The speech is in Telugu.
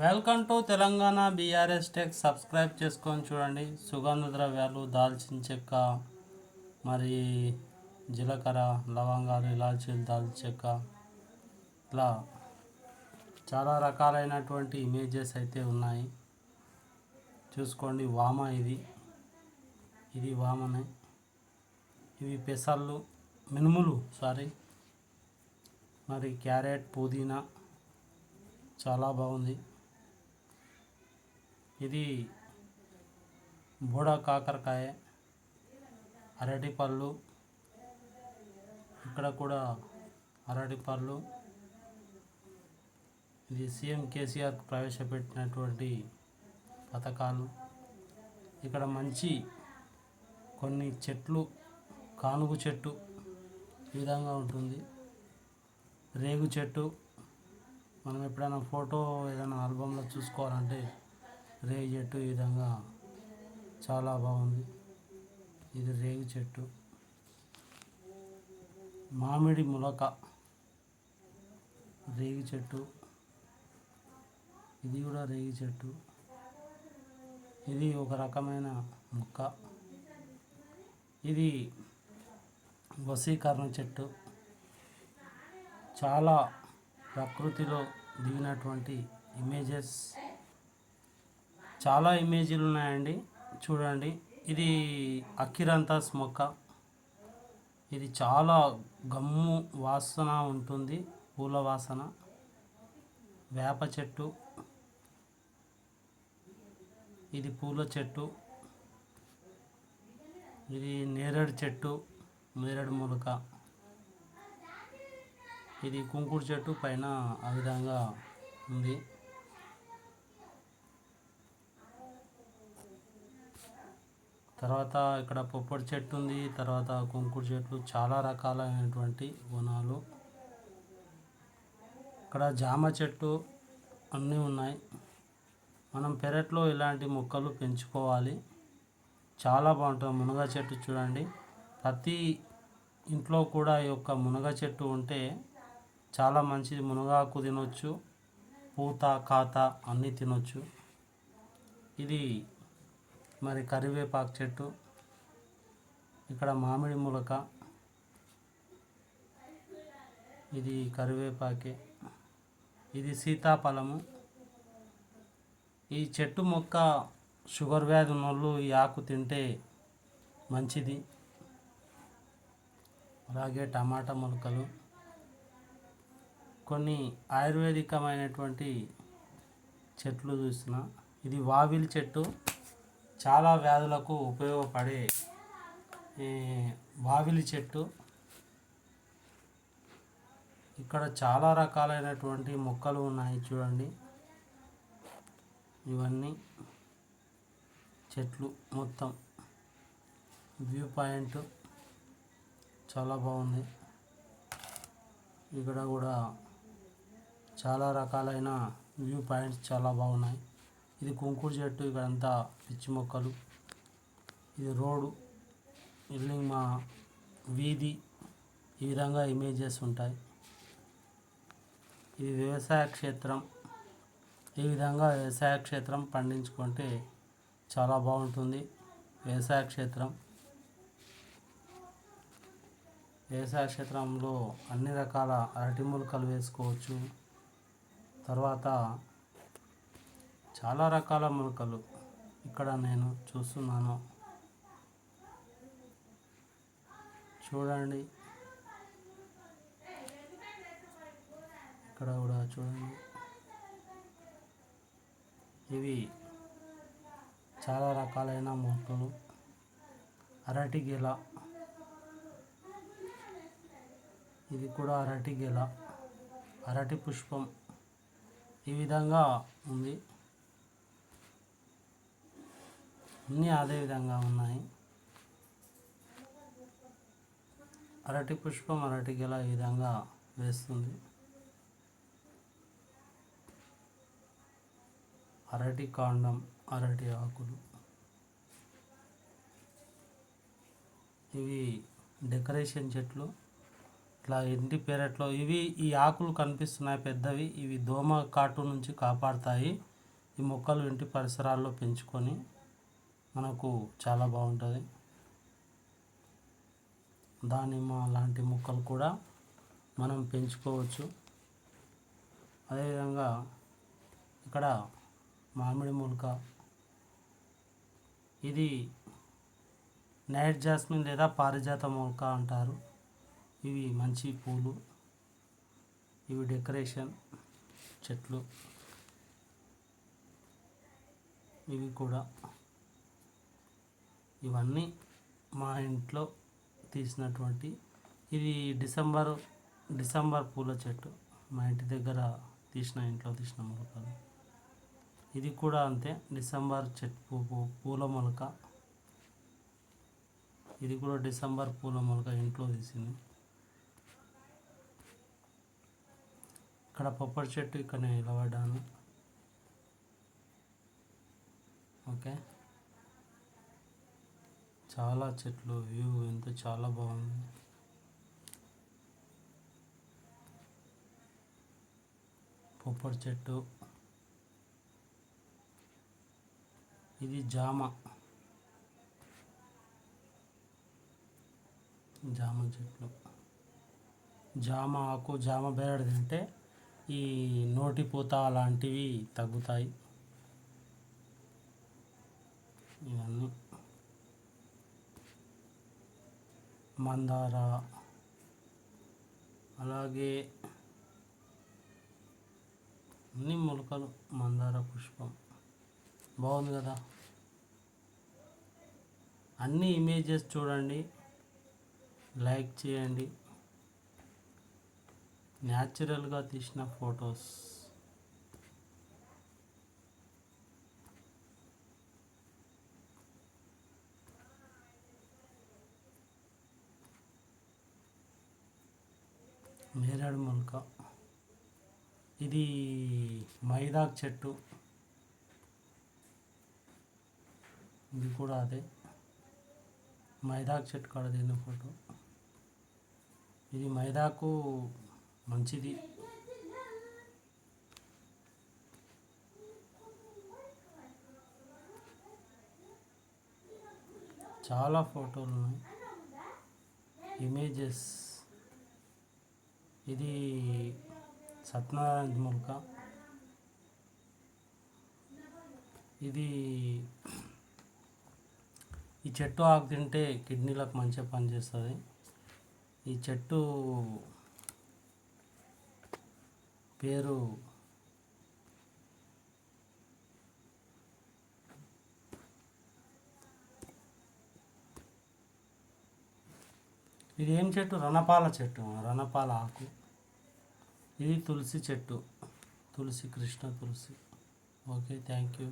Welcome to Telangana BRS tech. Subscribe చేసుకొని చూడండి. సుగంధ ద్రవ్యాలు, దాల్చిన చెక్క, మరి జీలకర్ర, లవంగాలు, ఇలాచీలు, దాల్చిన చెక్క, ఇలా చాలా రకాలైనటువంటి ఇమేజెస్ అయితే ఉన్నాయి. చూసుకోండి. వామ, ఇది వామనే. ఇవి పెసళ్ళు, మినుములు, మరి క్యారెట్, పుదీనా, చాలా బాగుంది. ఇది బూడ కాకరకాయ, అరటిపళ్ళు, ఇక్కడ కూడా అరటిపళ్ళు. ఇది సీఎం కేసీఆర్ ప్రవేశపెట్టినటువంటి పథకాలు. ఇక్కడ మంచి కొన్ని చెట్లు, కానుగు చెట్టు ఈ విధంగా ఉంటుంది. రేగు చెట్టు, మనం ఎప్పుడైనా ఫోటో ఏదైనా ఆల్బంలో చూసుకోవాలంటే రేగు చెట్టు ఈ విధంగా చాలా బాగుంది. ఇది రేగు చెట్టు. మామిడి ములక, రేగు చెట్టు, ఇది కూడా రేగు చెట్టు. ఇది ఒక రకమైన మొక్క. ఇది వశీకరణ చెట్టు. చాలా ప్రకృతిలో దిగినటువంటి ఇమేజెస్, చాలా ఇమేజీలు ఉన్నాయండి. చూడండి. ఇది అకిరంతస్ మొక్క. ఇది చాలా గమ్ము వాసన ఉంటుంది, పూల వాసన. వేప చెట్టు, ఇది పూల చెట్టు. ఇది నేరేడు చెట్టు, నేరేడు మొలక. ఇది కుంకుడు చెట్టు, పైన ఆ విధంగా ఉంది. తర్వాత ఇక్కడ పొప్పడి చెట్టు ఉంది. తర్వాత కుంకుడు చెట్లు, చాలా రకాలైనటువంటి వనాలు. ఇక్కడ జామ చెట్టు అన్నీ ఉన్నాయి. మనం పెరట్లో ఇలాంటి మొక్కలు పెంచుకోవాలి, చాలా బాగుంటుంది. మునగ చెట్టు చూడండి. ప్రతి ఇంట్లో కూడా ఈ యొక్క మునగ చెట్టు ఉంటే చాలా మంచిది. మునగాకు తినొచ్చు, పూత కాత అన్నీ తినొచ్చు. ఇది మరి కరివేపాకు చెట్టు. ఇక్కడ మామిడి ములక, ఇది కరివేపాకే. ఇది సీతాఫలము. ఈ చెట్టు మొక్క షుగర్ వ్యాధి ఉన్నోళ్ళు ఈ ఆకు తింటే మంచిది. అలాగే టమాటా మొలకలు, కొన్ని ఆయుర్వేదికమైనటువంటి చెట్లు చూస్తున్నా. ఇది వావిలి చెట్టు, చాలా వ్యాధులకు ఉపయోగపడే వావిలి చెట్టు. ఇక్కడ చాలా రకాలైనటువంటి మొక్కలు ఉన్నాయి చూడండి. ఇవన్నీ చెట్లు మొత్తం. వ్యూ పాయింట్ చాలా బాగుంది. ఇక్కడ కూడా చాలా రకాలైన వ్యూ పాయింట్స్ చాలా బాగున్నాయి. ఇది కుంకుడు చెట్టు. ఇక్కడంతా పిచ్చి మొక్కలు. ఇది రోడ్డు, బిల్డింగ్, మా వీధి, ఈ విధంగా ఇమేజెస్ ఉంటాయి. ఇది వ్యవసాయ క్షేత్రం. ఈ విధంగా వ్యవసాయ క్షేత్రం పండించుకుంటే చాలా బాగుంటుంది. వ్యవసాయ క్షేత్రం, వ్యవసాయ క్షేత్రంలో అన్ని రకాల అరటి మొలకలు వేసుకోవచ్చు. తర్వాత చాలా రకాల మొలకలు ఇక్కడ నేను చూస్తున్నాను. చూడండి. ఇక్కడ కూడా చూడండి. ఇవి చాలా రకాలైన మొక్కలు. అరటి గెల, ఇది కూడా అరటి గెల. అరటి పుష్పం ఈ విధంగా ఉంది. అన్నీ అదే విధంగా ఉన్నాయి. అరటి పుష్పం, అరటి గెల ఈ విధంగా వేస్తుంది. అరటి కాండం, అరటి ఆకులు, ఇవి డెకరేషన్ చెట్లు. ఇట్లా ఇంటి పెరట్లో ఇవి ఈ ఆకులు కనిపిస్తున్నాయి పెద్దవి. ఇవి దోమ కాటు నుంచి కాపాడుతాయి. ఈ మొక్కలు ఇంటి పరిసరాల్లో పెంచుకొని మనకు చాలా బాగుంటుంది. దానిమ్మ లాంటి మొక్కలు కూడా మనం పెంచుకోవచ్చు. అదేవిధంగా ఇక్కడ మామిడి మొలక, ఇది నైట్ జాస్మిన్ లేదా పారిజాత మొలక అంటారు. ఇవి మంచి పూలు, ఇవి డెకరేషన్ చెట్లు. ఇవి కూడా, ఇవన్నీ మా ఇంట్లో తీసినటువంటి, ఇది డిసెంబర్ పూల చెట్టు, మా ఇంటి దగ్గర ఇంట్లో తీసిన మొలకలు. ఇది కూడా అంతే, డిసెంబర్ పూల మొలక. ఇది కూడా డిసెంబర్ పూల మొలక, ఇంట్లో తీసింది. ఇక్కడ పొప్పడి చెట్టు, ఇక్కడ నేను నిలబడ్డాను. ఓకే, చాలా చెట్లు, వ్యూ ఎంత చాలా బాగుంది. పొప్పడి చెట్టు, ఇది జామ చెట్లు. జామ ఆకు, జామ బేరడు తింటే ఈ నోటిపూత అలాంటివి తగ్గుతాయి. ఇవన్నీ మందార, అలాగే అన్ని మొలకలు. మందార పుష్పం బాగుంది కదా. అన్ని ఇమేజెస్ చూడండి, లైక్ చేయండి. న్యాచురల్గా తీసిన ఫొటోస్. నేరేడు మొలక, ఇది మైదాకు చెట్టు, ఇది కూడా అదే మైదాకు చెట్టు కాడ తిన్న ఫోటో. ఇది మైదాకు మంచిది. చాలా ఫోటోలు ఉన్నాయి, ఇమేజెస్. ఇది సత్యనారాయణ మొలక, ఇది ఈ చెట్టు ఆకు తింటే కిడ్నీలకు మంచిగా పనిచేస్తుంది. ఈ చెట్టు పేరు ఇది ఏం చెట్టు, రణపాల చెట్టు, రణపాల ఆకు. ఇది తులసి చెట్టు, తులసి, కృష్ణ తులసి. Okay, thank you.